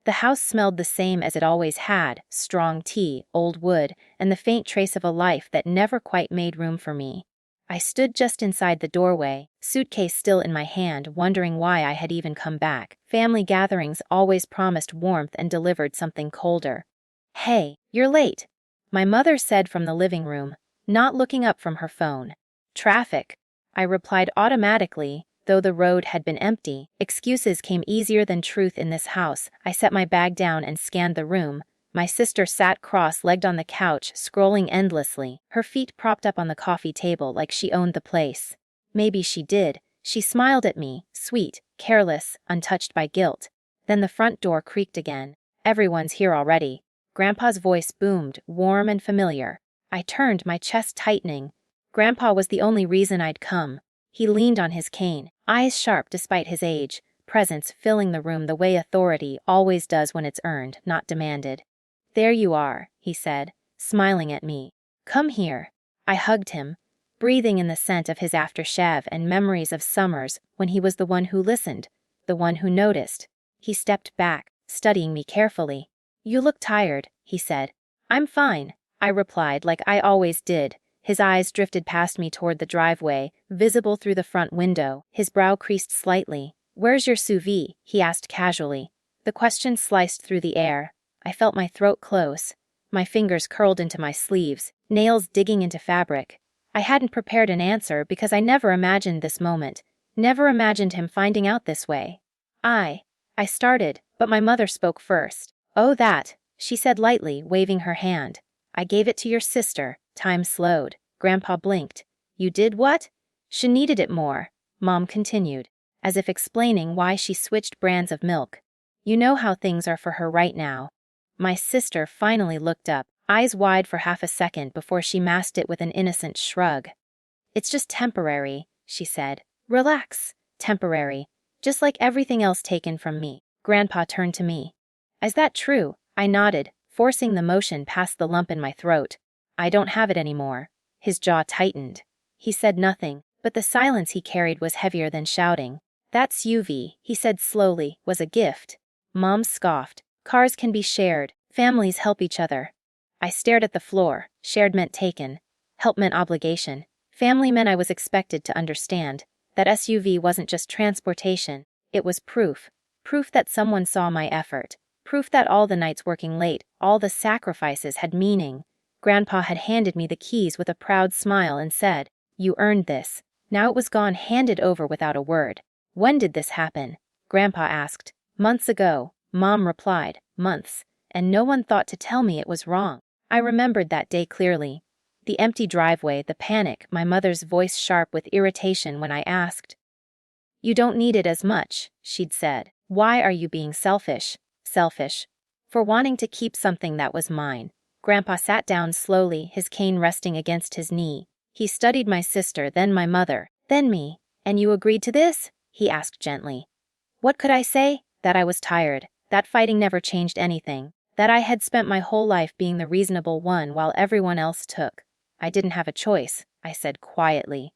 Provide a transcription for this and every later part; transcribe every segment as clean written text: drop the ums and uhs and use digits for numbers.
The house smelled the same as it always had: strong tea, old wood, and the faint trace of a life that never quite made room for me. I stood just inside the doorway, suitcase still in my hand, wondering why I had even come back. Family gatherings always promised warmth and delivered something colder. "Hey, you're late," my mother said from the living room, not looking up from her phone. "Traffic," I replied automatically, though the road had been empty. Excuses came easier than truth in this house. I set my bag down and scanned the room. My sister sat cross-legged on the couch, scrolling endlessly, her feet propped up on the coffee table like she owned the place. Maybe she did. She smiled at me, sweet, careless, untouched by guilt. Then the front door creaked again. "Everyone's here already." Grandpa's voice boomed, warm and familiar. I turned, my chest tightening. Grandpa was the only reason I'd come. He leaned on his cane, eyes sharp despite his age, presence filling the room the way authority always does when it's earned, not demanded. "There you are," he said, smiling at me. "Come here." I hugged him, breathing in the scent of his aftershave and memories of summers when he was the one who listened, the one who noticed. He stepped back, studying me carefully. "You look tired," he said. "I'm fine," I replied like I always did. His eyes drifted past me toward the driveway, visible through the front window. His brow creased slightly. "Where's your sous vide?" he asked casually. The question sliced through the air. I felt my throat close. My fingers curled into my sleeves, nails digging into fabric. I hadn't prepared an answer because I never imagined this moment, never imagined him finding out this way. I started, but my mother spoke first. "Oh, that," she said lightly, waving her hand. "I gave it to your sister." Time slowed. Grandpa blinked. "You did what?" "She needed it more," Mom continued, as if explaining why she switched brands of milk. "You know how things are for her right now." My sister finally looked up, eyes wide for half a second before she masked it with an innocent shrug. "It's just temporary," she said. "Relax. Temporary. Just like everything else taken from me." Grandpa turned to me. "Is that true?" I nodded, forcing the motion past the lump in my throat. "I don't have it anymore." His jaw tightened. He said nothing, but the silence he carried was heavier than shouting. "That SUV," he said slowly, "was a gift." Mom scoffed. "Cars can be shared. Families help each other." I stared at the floor. Shared meant taken. Help meant obligation. Family meant I was expected to understand. That SUV wasn't just transportation. It was proof. Proof that someone saw my effort. Proof that all the nights working late, all the sacrifices had meaning. Grandpa had handed me the keys with a proud smile and said, "You earned this." Now it was gone, handed over without a word. "When did this happen?" Grandpa asked. "Months ago," Mom replied. "Months. And no one thought to tell me it was wrong." I remembered that day clearly. The empty driveway, the panic, my mother's voice sharp with irritation when I asked. "You don't need it as much," she'd said. "Why are you being selfish?" Selfish. For wanting to keep something that was mine. Grandpa sat down slowly, his cane resting against his knee. He studied my sister, then my mother, then me. "And you agreed to this?" he asked gently. What could I say? That I was tired, that fighting never changed anything, that I had spent my whole life being the reasonable one while everyone else took. "I didn't have a choice," I said quietly.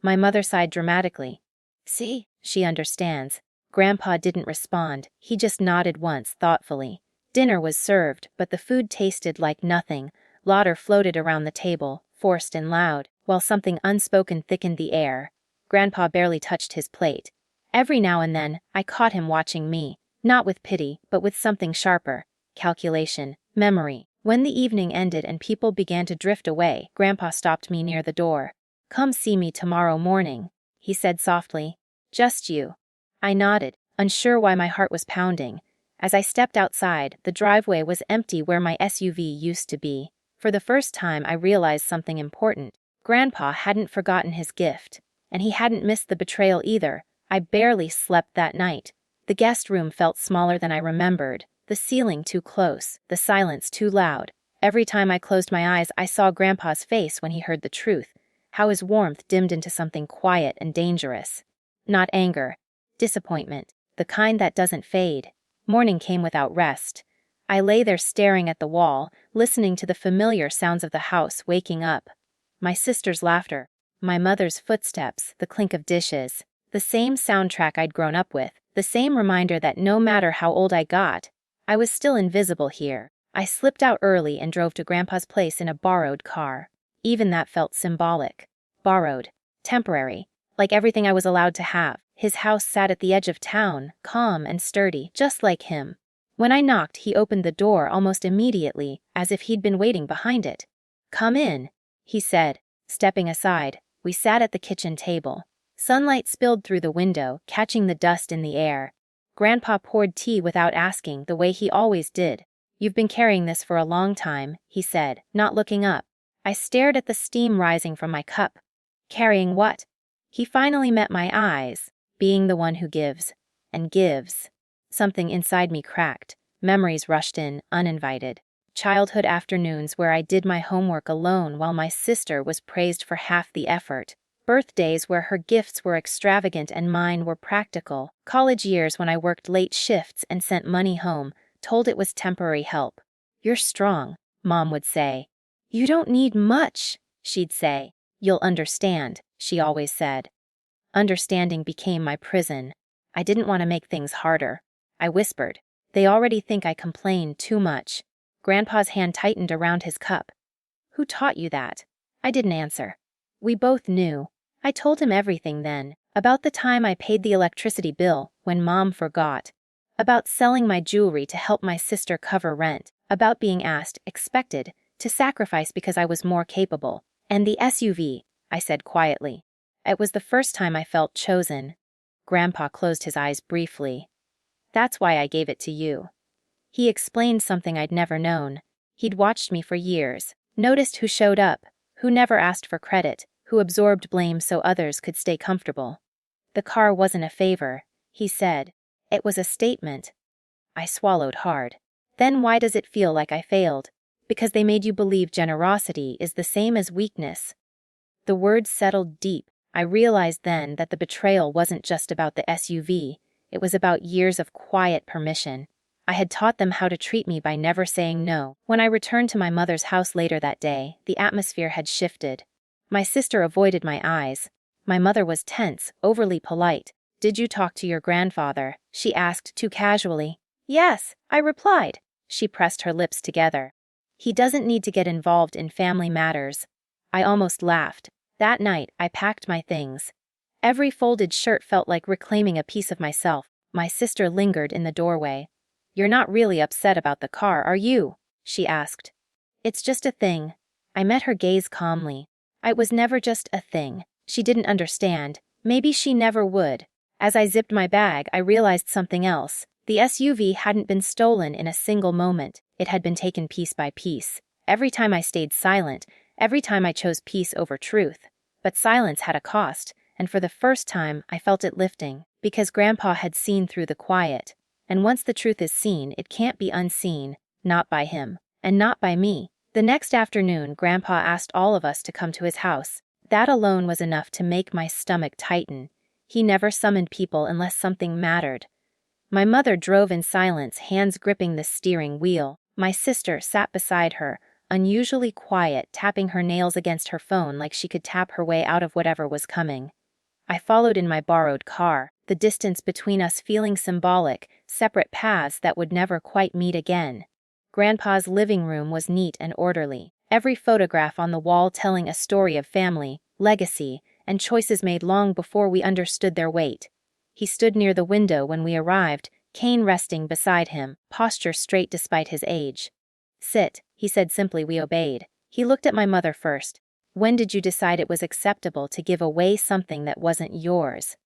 My mother sighed dramatically. "See, she understands." Grandpa didn't respond, he just nodded once thoughtfully. Dinner was served, but the food tasted like nothing. Laughter floated around the table, forced and loud, while something unspoken thickened the air. Grandpa barely touched his plate. Every now and then, I caught him watching me, not with pity, but with something sharper. Calculation, memory. When the evening ended and people began to drift away, Grandpa stopped me near the door. "Come see me tomorrow morning," he said softly. "Just you." I nodded, unsure why my heart was pounding. As I stepped outside, the driveway was empty where my SUV used to be. For the first time, I realized something important. Grandpa hadn't forgotten his gift. And he hadn't missed the betrayal either. I barely slept that night. The guest room felt smaller than I remembered, the ceiling too close, the silence too loud. Every time I closed my eyes, I saw Grandpa's face when he heard the truth, how his warmth dimmed into something quiet and dangerous. Not anger. Disappointment. The kind that doesn't fade. Morning came without rest. I lay there staring at the wall, listening to the familiar sounds of the house waking up. My sister's laughter, my mother's footsteps, the clink of dishes. The same soundtrack I'd grown up with, the same reminder that no matter how old I got, I was still invisible here. I slipped out early and drove to Grandpa's place in a borrowed car. Even that felt symbolic. Borrowed. Temporary. Like everything I was allowed to have. His house sat at the edge of town, calm and sturdy, just like him. When I knocked, he opened the door almost immediately, as if he'd been waiting behind it. "Come in," he said, stepping aside. We sat at the kitchen table. Sunlight spilled through the window, catching the dust in the air. Grandpa poured tea without asking, the way he always did. "You've been carrying this for a long time," he said, not looking up. I stared at the steam rising from my cup. Carrying what? He finally met my eyes, being the one who gives. And gives. Something inside me cracked. Memories rushed in, uninvited. Childhood afternoons where I did my homework alone while my sister was praised for half the effort. Birthdays where her gifts were extravagant and mine were practical. College years when I worked late shifts and sent money home, told it was temporary help. "You're strong," Mom would say. "You don't need much," she'd say. "You'll understand," she always said. Understanding became my prison. I didn't want to make things harder. I whispered, "They already think I complain too much." Grandpa's hand tightened around his cup. "Who taught you that?" I didn't answer. We both knew. I told him everything then, about the time I paid the electricity bill when Mom forgot, about selling my jewelry to help my sister cover rent, about being asked, expected, to sacrifice because I was more capable. "And the SUV," I said quietly. It was the first time I felt chosen. Grandpa closed his eyes briefly. "That's why I gave it to you." He explained something I'd never known. He'd watched me for years, noticed who showed up, who never asked for credit, who absorbed blame so others could stay comfortable. "The car wasn't a favor," he said. "It was a statement." I swallowed hard. "Then why does it feel like I failed? Because they made you believe generosity is the same as weakness." The words settled deep. I realized then that the betrayal wasn't just about the SUV, it was about years of quiet permission. I had taught them how to treat me by never saying no. When I returned to my mother's house later that day, the atmosphere had shifted. My sister avoided my eyes. My mother was tense, overly polite. "Did you talk to your grandfather?" she asked too casually. "Yes," I replied. She pressed her lips together. "He doesn't need to get involved in family matters." I almost laughed. That night, I packed my things. Every folded shirt felt like reclaiming a piece of myself. My sister lingered in the doorway. "You're not really upset about the car, are you?" she asked. "It's just a thing." I met her gaze calmly. It was never just a thing. She didn't understand. Maybe she never would. As I zipped my bag, I realized something else. The SUV hadn't been stolen in a single moment. It had been taken piece by piece. Every time I stayed silent, every time I chose peace over truth. But silence had a cost, and for the first time I felt it lifting, because Grandpa had seen through the quiet. And once the truth is seen, it can't be unseen, not by him, and not by me. The next afternoon, Grandpa asked all of us to come to his house. That alone was enough to make my stomach tighten. He never summoned people unless something mattered. My mother drove in silence, hands gripping the steering wheel. My sister sat beside her, unusually quiet, tapping her nails against her phone like she could tap her way out of whatever was coming. I followed in my borrowed car, the distance between us feeling symbolic, separate paths that would never quite meet again. Grandpa's living room was neat and orderly, every photograph on the wall telling a story of family, legacy, and choices made long before we understood their weight. He stood near the window when we arrived, cane resting beside him, posture straight despite his age. "Sit," he said simply. We obeyed. He looked at my mother first. "When did you decide it was acceptable to give away something that wasn't yours?"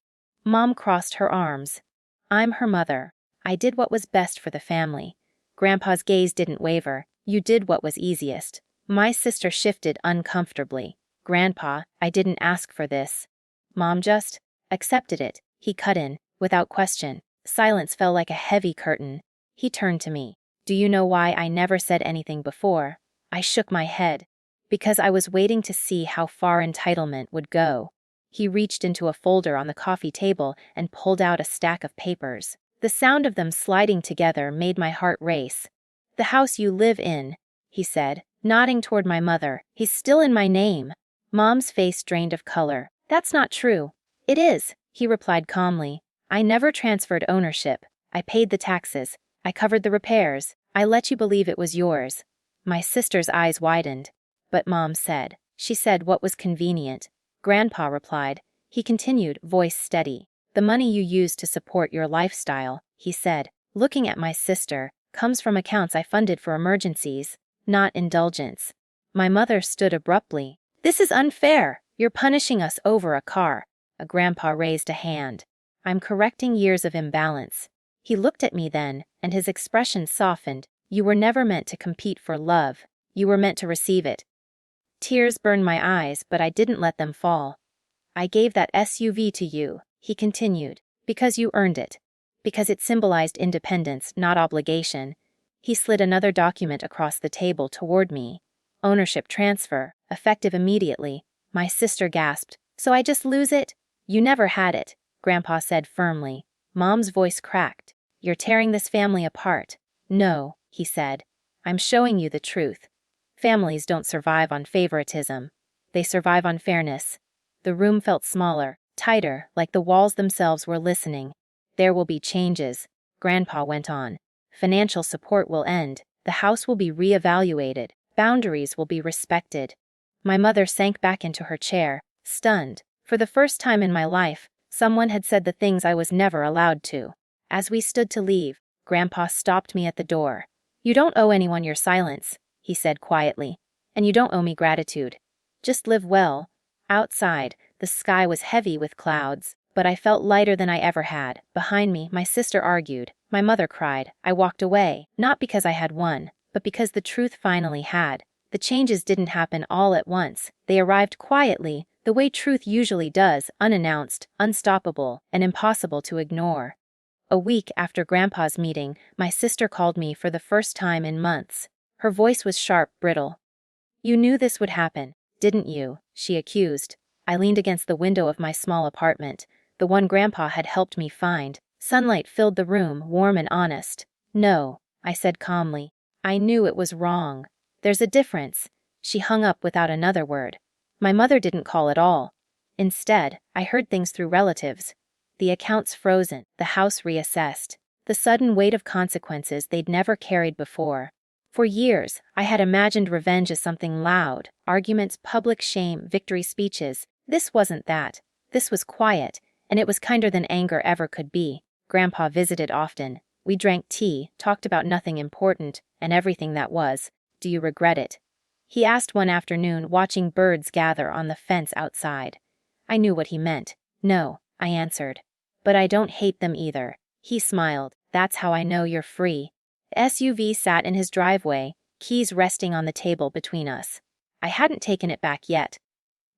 Mom crossed her arms. "I'm her mother. I did what was best for the family." Grandpa's gaze didn't waver. "You did what was easiest." My sister shifted uncomfortably. "Grandpa, I didn't ask for this." "Mom just accepted it," he cut in, without question. Silence fell like a heavy curtain. He turned to me. "Do you know why I never said anything before?" I shook my head. "Because I was waiting to see how far entitlement would go." He reached into a folder on the coffee table and pulled out a stack of papers. The sound of them sliding together made my heart race. "The house you live in," he said, nodding toward my mother. "He's still in my name." Mom's face drained of color. "That's not true." "It is," he replied calmly. "I never transferred ownership. I paid the taxes. I covered the repairs. I let you believe it was yours." My sister's eyes widened. "But Mom said." "She said what was convenient," Grandpa replied. He continued, voice steady. "The money you use to support your lifestyle," he said, looking at my sister, "comes from accounts I funded for emergencies, not indulgence." My mother stood abruptly. "This is unfair. You're punishing us over a car." Grandpa raised a hand. "I'm correcting years of imbalance." He looked at me then, and his expression softened. "You were never meant to compete for love. You were meant to receive it." Tears burned my eyes, but I didn't let them fall. "I gave that SUV to you," he continued, "because you earned it. Because it symbolized independence, not obligation." He slid another document across the table toward me. "Ownership transfer, effective immediately." My sister gasped. "So I just lose it?" "You never had it," Grandpa said firmly. Mom's voice cracked. "You're tearing this family apart." "No," he said. "I'm showing you the truth. Families don't survive on favoritism. They survive on fairness." The room felt smaller, tighter, like the walls themselves were listening. "There will be changes," Grandpa went on. "Financial support will end. The house will be reevaluated. Boundaries will be respected." My mother sank back into her chair, stunned. For the first time in my life, someone had said the things I was never allowed to. As we stood to leave, Grandpa stopped me at the door. "You don't owe anyone your silence," he said quietly. "And you don't owe me gratitude. Just live well." Outside, the sky was heavy with clouds, but I felt lighter than I ever had. Behind me, my sister argued. My mother cried. I walked away, not because I had won, but because the truth finally had. The changes didn't happen all at once. They arrived quietly, the way truth usually does, unannounced, unstoppable, and impossible to ignore. A week after Grandpa's meeting, my sister called me for the first time in months. Her voice was sharp, brittle. "You knew this would happen, didn't you?" she accused. I leaned against the window of my small apartment, the one Grandpa had helped me find. Sunlight filled the room, warm and honest. "No," I said calmly. "I knew it was wrong. There's a difference." She hung up without another word. My mother didn't call at all. Instead, I heard things through relatives. The accounts frozen, the house reassessed, the sudden weight of consequences they'd never carried before. For years, I had imagined revenge as something loud, arguments, public shame, victory speeches. This wasn't that. This was quiet, and it was kinder than anger ever could be. Grandpa visited often. We drank tea, talked about nothing important, and everything that was. "Do you regret it?" he asked one afternoon, watching birds gather on the fence outside. I knew what he meant. "No," I answered. "But I don't hate them either." He smiled. "That's how I know you're free." The SUV sat in his driveway, keys resting on the table between us. I hadn't taken it back yet.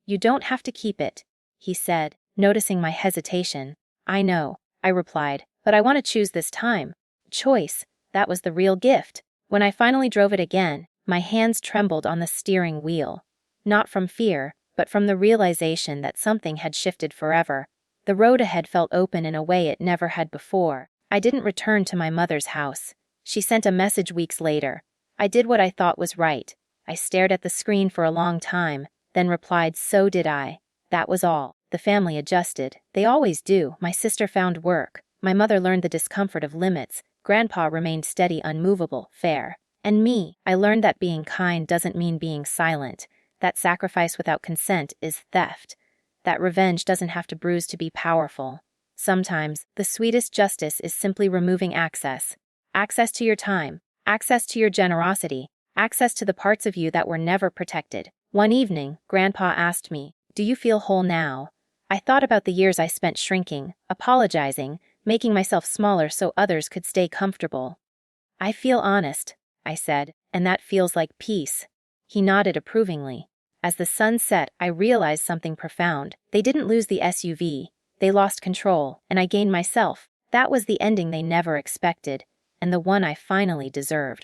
"You don't have to keep it," he said, noticing my hesitation. "I know," I replied, "but I want to choose this time." Choice, that was the real gift. When I finally drove it again, my hands trembled on the steering wheel. Not from fear, but from the realization that something had shifted forever. The road ahead felt open in a way it never had before. I didn't return to my mother's house. She sent a message weeks later. I did what I thought was right. I stared at the screen for a long time, then replied, "So did I." That was all. The family adjusted. They always do. My sister found work. My mother learned the discomfort of limits. Grandpa remained steady, unmovable, fair. And me, I learned that being kind doesn't mean being silent. That sacrifice without consent is theft. That revenge doesn't have to bruise to be powerful. Sometimes, the sweetest justice is simply removing access. Access to your time, access to your generosity, access to the parts of you that were never protected. One evening, Grandpa asked me, "Do you feel whole now?" I thought about the years I spent shrinking, apologizing, making myself smaller so others could stay comfortable. "I feel honest," I said, "and that feels like peace." He nodded approvingly. As the sun set, I realized something profound. They didn't lose the SUV. They lost control, and I gained myself. That was the ending they never expected, and the one I finally deserved.